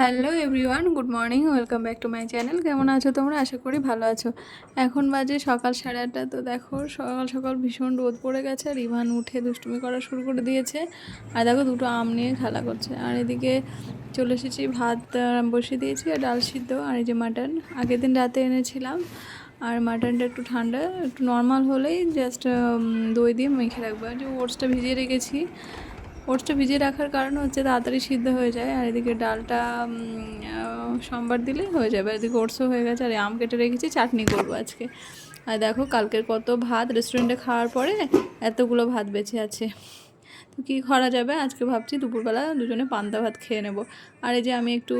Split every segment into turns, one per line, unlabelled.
Hello everyone, good morning, welcome back to my channel. কেমন আছো তোমরা? আশা করি ভালো আছো। এখন বাজে সকাল 8:30। তো দেখো সকাল সকাল ভীষণ রোদ পড়ে গেছে আর ইভান উঠে দুষ্টুমি করা শুরু করে দিয়েছে। আর দেখো দুটো আম নিয়ে খেলা করছে। আর এদিকে চলে এসেছি, ভাত বসিয়ে দিয়েছি আর ডাল সিদ্ধ। আর এই যে মাটন আগের দিন রাতে এনেছিলাম। আর মাটনটা একটু ঠান্ডা, একটু নর্মাল হলেই জাস্ট দই দিয়ে মেখে রাখবো। আর যে ওটসটা ভিজিয়ে রেখেছি, ওটসটা ভিজিয়ে রাখার কারণ হচ্ছে তাড়াতাড়ি সিদ্ধ হয়ে যায়। আর এদিকে ডালটা সোমবার দিলেই হয়ে যাবে। এদিকে ওটসও হয়ে গেছে আর আম কেটে রেখেছি, চাটনি করবো আজকে। আর দেখো কালকের কত ভাত রেস্টুরেন্টে খাওয়ার পরে এতগুলো ভাত বেঁচে আছে। তো কী করা যাবে, আজকে ভাবছি দুপুরবেলা দুজনে পান্তা ভাত খেয়ে নেব। আর এই যে আমি একটু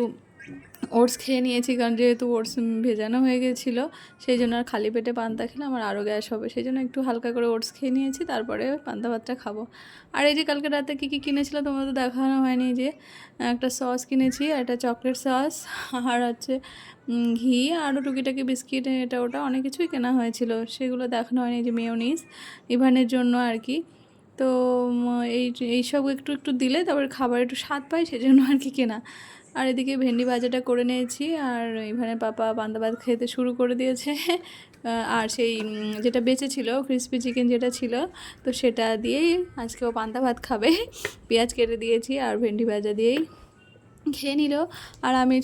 ওটস খেয়ে নিয়েছি, কারণ যেহেতু ওটস ভেজানো হয়ে গেছিলো, সেই জন্য আর খালি পেটে পান্তা খেলে আমার আরও গ্যাস হবে। সেই জন্য একটু হালকা করে ওটস খেয়ে নিয়েছি, তারপরে পান্তা ভাতটা খাবো। আর এই যে কালকে রাতে কী কী কিনেছিল তোমরা তো দেখানো হয়নি। যে একটা সস কিনেছি, একটা চকলেট সস, আর হচ্ছে ঘি, আরও টুকিটাকি বিস্কিট, এটা ওটা অনেক কিছুই কেনা হয়েছিল, সেগুলো দেখানো হয়নি। যে মেয়োনিজ ইভানের জন্য আর কি। তো এই এইসব একটু একটু দিলে তারপরে খাবার একটু স্বাদ পায়, সেজন্য আর কি কেনা। আর এদিকে ভেন্ডি ভাজাটা করে নিয়েছি। আর ইভানের পাপা পান্তা ভাত খেতে শুরু করে দিয়েছে। আর সেই যেটা বেঁচে ছিল ক্রিসপি চিকেন যেটা ছিল, তো সেটা দিয়েই আজকে ও পান্তা ভাত খাবে। পেঁয়াজ কেটে দিয়েছি আর ভেন্ডি ভাজা দিয়েই খেয়ে নিল। আর আমি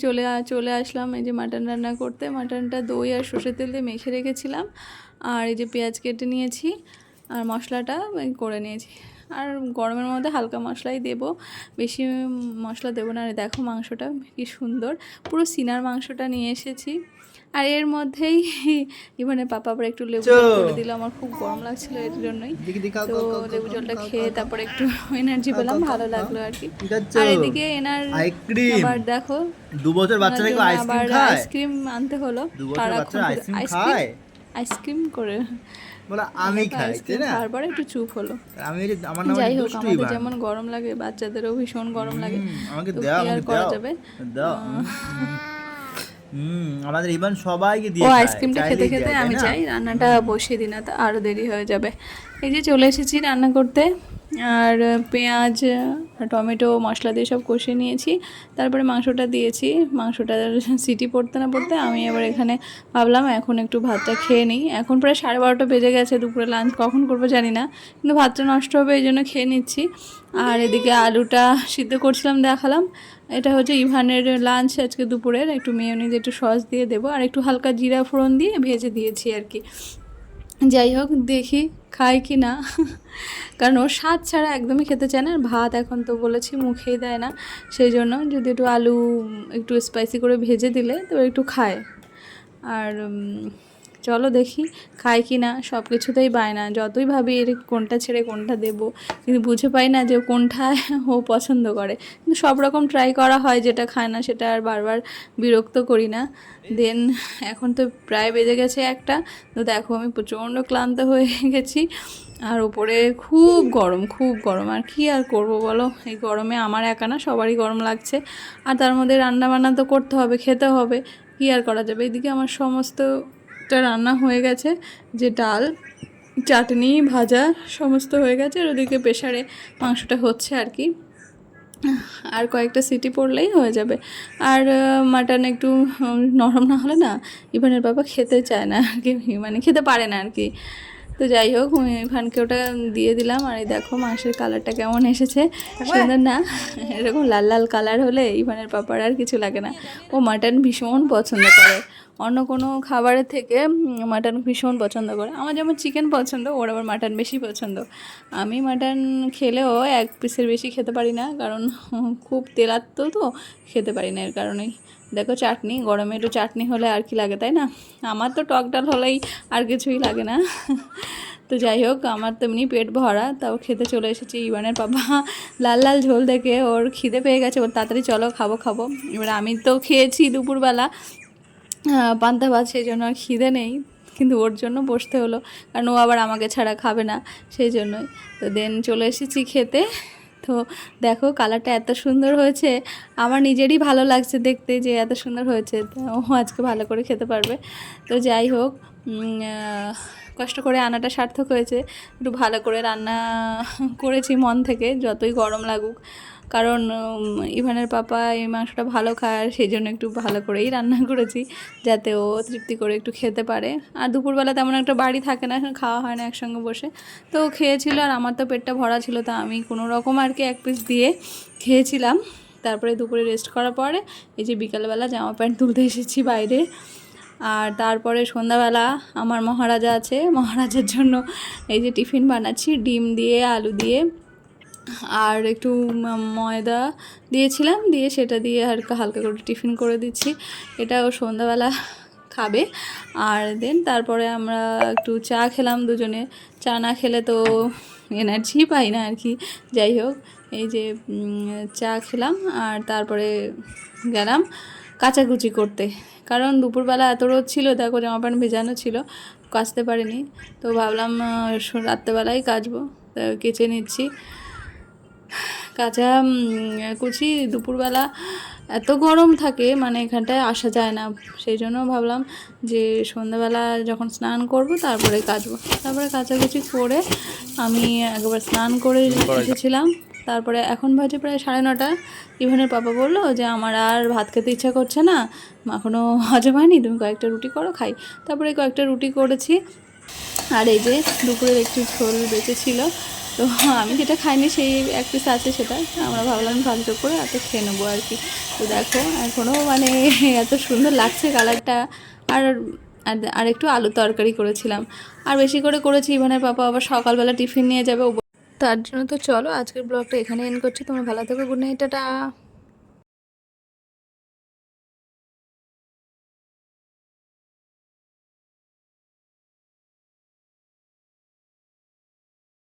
চলে আসলাম এই যে মাটন রান্না করতে। মাটনটা দই আর সর্ষের তেল দিয়ে মেখে রেখেছিলাম। আর এই যে পেঁয়াজ কেটে নিয়েছি আর মশলাটা করে নিয়েছি। আর গরমের মধ্যে হালকা মশলাই দেব, বেশি মশলা দেবো না। আর দেখো মাংসটা কি সুন্দর, পুরো সিনার মাংসটা নিয়ে এসেছি। আর এর মধ্যেই ইভানের পাপা আবার একটু লেবু জল করে দিল, আমার খুব গরম লাগছিল এর জন্যই। তো লেবু জলটা খেয়ে তারপরে একটু এনার্জি পেলাম, ভালো লাগলো আর কি। আর এদিকে আবার দেখো
2 বছর বাচ্চা নাকি আইসক্রিম খায়।
আইসক্রিম আনতে হলো।
2 বছর বাচ্চা আইসক্রিম খায়,
আইসক্রিম করে
বলে আমি খাই, তাই না?
তারপরে একটু চুপ হলো।
আমি আমার নাম
যাই হোক,
দুষ্টু
আমাদের
ইভান।
যেমন গরম লাগে বাচ্চাদেরও ভীষণ গরম লাগে।
আমাকে
তো
দাও,
কি আর
আমাকে
করা
দাও,
যাবে।
দাও। আমাদের ইভান সবাইকে দিয়ে
ও
খায়,
আইসক্রিমটা খেতে
চাইলেই
খেতে
দেয়, তাই
আমি
না?
চাই রান্নাটা বসিয়ে দিই, না তো আরও দেরি হয়ে যাবে। এই যে চলে এসেছি রান্না করতে। আর পেঁয়াজ টমেটো মশলা দিয়ে সব কষিয়ে নিয়েছি, তারপরে মাংসটা দিয়েছি। মাংসটা সিটি পড়তে না পড়তে আমি এবার এখানে ভাবলাম এখন একটু ভাতটা খেয়ে নিই। এখন প্রায় 12:30 বেজে গেছে, দুপুরে লাঞ্চ কখন করবো জানি না, কিন্তু ভাতটা নষ্ট হবে এই জন্য খেয়ে নিচ্ছি। আর এদিকে আলুটা সিদ্ধ করছিলাম, দেখালাম। এটা হচ্ছে ইভানের লাঞ্চ আজকে দুপুরের, একটু মেয়োনিজ একটু সস দিয়ে দেবো আর একটু হালকা জিরা ফোড়ন দিয়ে ভেজে দিয়েছি আর কি। যাই হোক দেখি খাই কি না, কারণ ওর স্বাদ ছাড়া একদমই খেতে চায় না। আর ভাত এখন তো বলেছি মুখেই দেয় না, সেই জন্য যদি একটু আলু একটু স্পাইসি করে ভেজে দিলে তো একটু খায়। আর চলো দেখি খাই কি না। সব কিছুতেই বায়না, যতই ভাবি এর কোনটা ছেড়ে কোনটা দেবো, কিন্তু বুঝে পাই না যে কোনটা ও পছন্দ করে। কিন্তু সব রকম ট্রাই করা হয়, যেটা খায় না সেটা আর বারবার বিরক্ত করি না। দেন এখন তো প্রায় বেজে গেছে 1টা। তো দেখো আমি প্রচণ্ড ক্লান্ত হয়ে গেছি। আর ওপরে খুব গরম, খুব গরম। আর কি আর করবো বলো, এই গরমে আমার একা না, সবারই গরম লাগছে। আর তার মধ্যে রান্না বান্না তো করতে হবে, খেতে হবে, কি আর করা যাবে। এদিকে আমার সমস্তটা রান্না হয়ে গেছে, যে ডাল চাটনি ভাজা সমস্ত হয়ে গেছে। আর ওদিকে প্রেশারে মাংসটা হচ্ছে আর কি, আর কয়েকটা সিটি পড়লেই হয়ে যাবে। আর মাটন একটু নরম না হলে না ইভানের বাবা খেতে চায় না আর কি, মানে খেতে পারে না আর কি। তো যাই হোক ইভানকে ওটা দিয়ে দিলাম। আর এই দেখো মাংসের কালারটা কেমন এসেছে, সুন্দর না? এরকম লাল লাল কালার হলে ইভানের পাপার আর কিছু লাগে না। ও মাটন ভীষণ পছন্দ করে, অন্য কোনো খাবারের থেকে মাটন ভীষণ পছন্দ করে। আমার যেমন চিকেন পছন্দ, ওর আবার মাটন বেশি পছন্দ। আমি মাটন খেলেও 1 পিসের বেশি খেতে পারি না, কারণ খুব তেলাত্ম তো খেতে পারি না, এর কারণেই। দেখো চাটনি, গরমে একটু চাটনি হলে আর কি লাগে, তাই না? আমার তো টক ডাল হলেই আর কিছুই লাগে না। তো যাই হোক, আমার তো এমনি পেট ভরা, তাও খেতে চলে এসেছি। ইভানের বাবা লাল লাল ঝোল দেখে ওর খিদে পেয়ে গেছে, ওর তাড়াতাড়ি চলো খাবো খাবো। এবার আমি তো খেয়েছি দুপুরবেলা পান্তা ভাত, সেই জন্য আর খিদে নেই, কিন্তু ওর জন্য বসতে হলো, কারণ ও আবার আমাকে ছাড়া খাবে না, সেই জন্যই। তো দেন চলে এসেছি খেতে। তো দেখো কালারটা এত সুন্দর হয়েছে, আমার নিজেরই ভালো লাগছে দেখতে যে এত সুন্দর হয়েছে। তো ও আজকে ভালো করে খেতে পারবে। তো যাই হোক, কষ্ট করে আনাটা সার্থক হয়েছে। একটু ভালো করে রান্না করেছি মন থেকে, যতই গরম লাগুক, কারণ ইভানের পাপা এই মাংসটা ভালো খায়, আর সেই জন্য একটু ভালো করেই রান্না করেছি যাতে ও তৃপ্তি করে একটু খেতে পারে। আর দুপুরবেলা তেমন একটা বাড়ি থাকে না, খাওয়া হয় না একসঙ্গে বসে, তো ও খেয়েছিল আর আমার তো পেটটা ভরা ছিল, তো আমি কোনো রকম আর কি এক পিস দিয়ে খেয়েছিলাম। তারপরে দুপুরে রেস্ট করার পরে এই যে বিকালবেলা জামা প্যান্ট তুলতে এসেছি বাইরে। আর তারপরে সন্ধ্যাবেলা আমার মহারাজা আছে, মহারাজার জন্য এই যে টিফিন বানাচ্ছি ডিম দিয়ে আলু দিয়ে, আর একটু ময়দা দিয়েছিলাম, দিয়ে সেটা দিয়ে হালকা হালকা করে টিফিন করে দিচ্ছি। এটাও সন্ধ্যাবেলা খাবে। আর দেন তারপরে আমরা একটু চা খেলাম দুজনে, চা না খেলে তো এনার্জি পাই না আর কি। যাই হোক, এই যে চা খেলাম আর তারপরে গেলাম কাচাকুচি করতে, কারণ দুপুরবেলা এত রোদ ছিল, দেখো জামা প্যান্ট ভেজানো ছিল, কাচতে পারিনি, তো ভাবলাম রাত্রেবেলায় কাচবো, কেচে নিচ্ছি। কাঁচা কুচি দুপুরবেলা এত গরম থাকে, মানে এখানটায় আসা যায় না, সেই জন্য ভাবলাম যে সন্ধ্যাবেলা যখন স্নান করব তারপরে কাচবো। তারপরে কাচাকুচি করে আমি একবার স্নান করে এসেছিলাম। তারপরে এখন বাজে প্রায় 9:30। ইভানের পাপা বললো যে আমার আর ভাত খেতে ইচ্ছা করছে না, এখনও হজম হয়নি, তুমি কয়েকটা রুটি করো খাই। তারপরে কয়েকটা রুটি করেছি। আর এই যে দুপুরের একটু ঝোল বেঁচেছিল, তো আমি যেটা খাইনি সেই এক পিস আছে, সেটা আমরা ভাবলাম ভালো করে এত খেয়ে নেবো আর কি। তো দেখো এখনও মানে এত সুন্দর লাগছে কালারটা। আর আর একটু আলু তরকারি করেছিলাম, আর বেশি করে করেছি, ইভানের পাপা আবার সকালবেলা টিফিন নিয়ে যাবে, তার জন্য। তো চলো আজকের ব্লগটা এখানে এন্ড করছি, তোমরা ভালো থেকো, গুড নাইট, টাটা।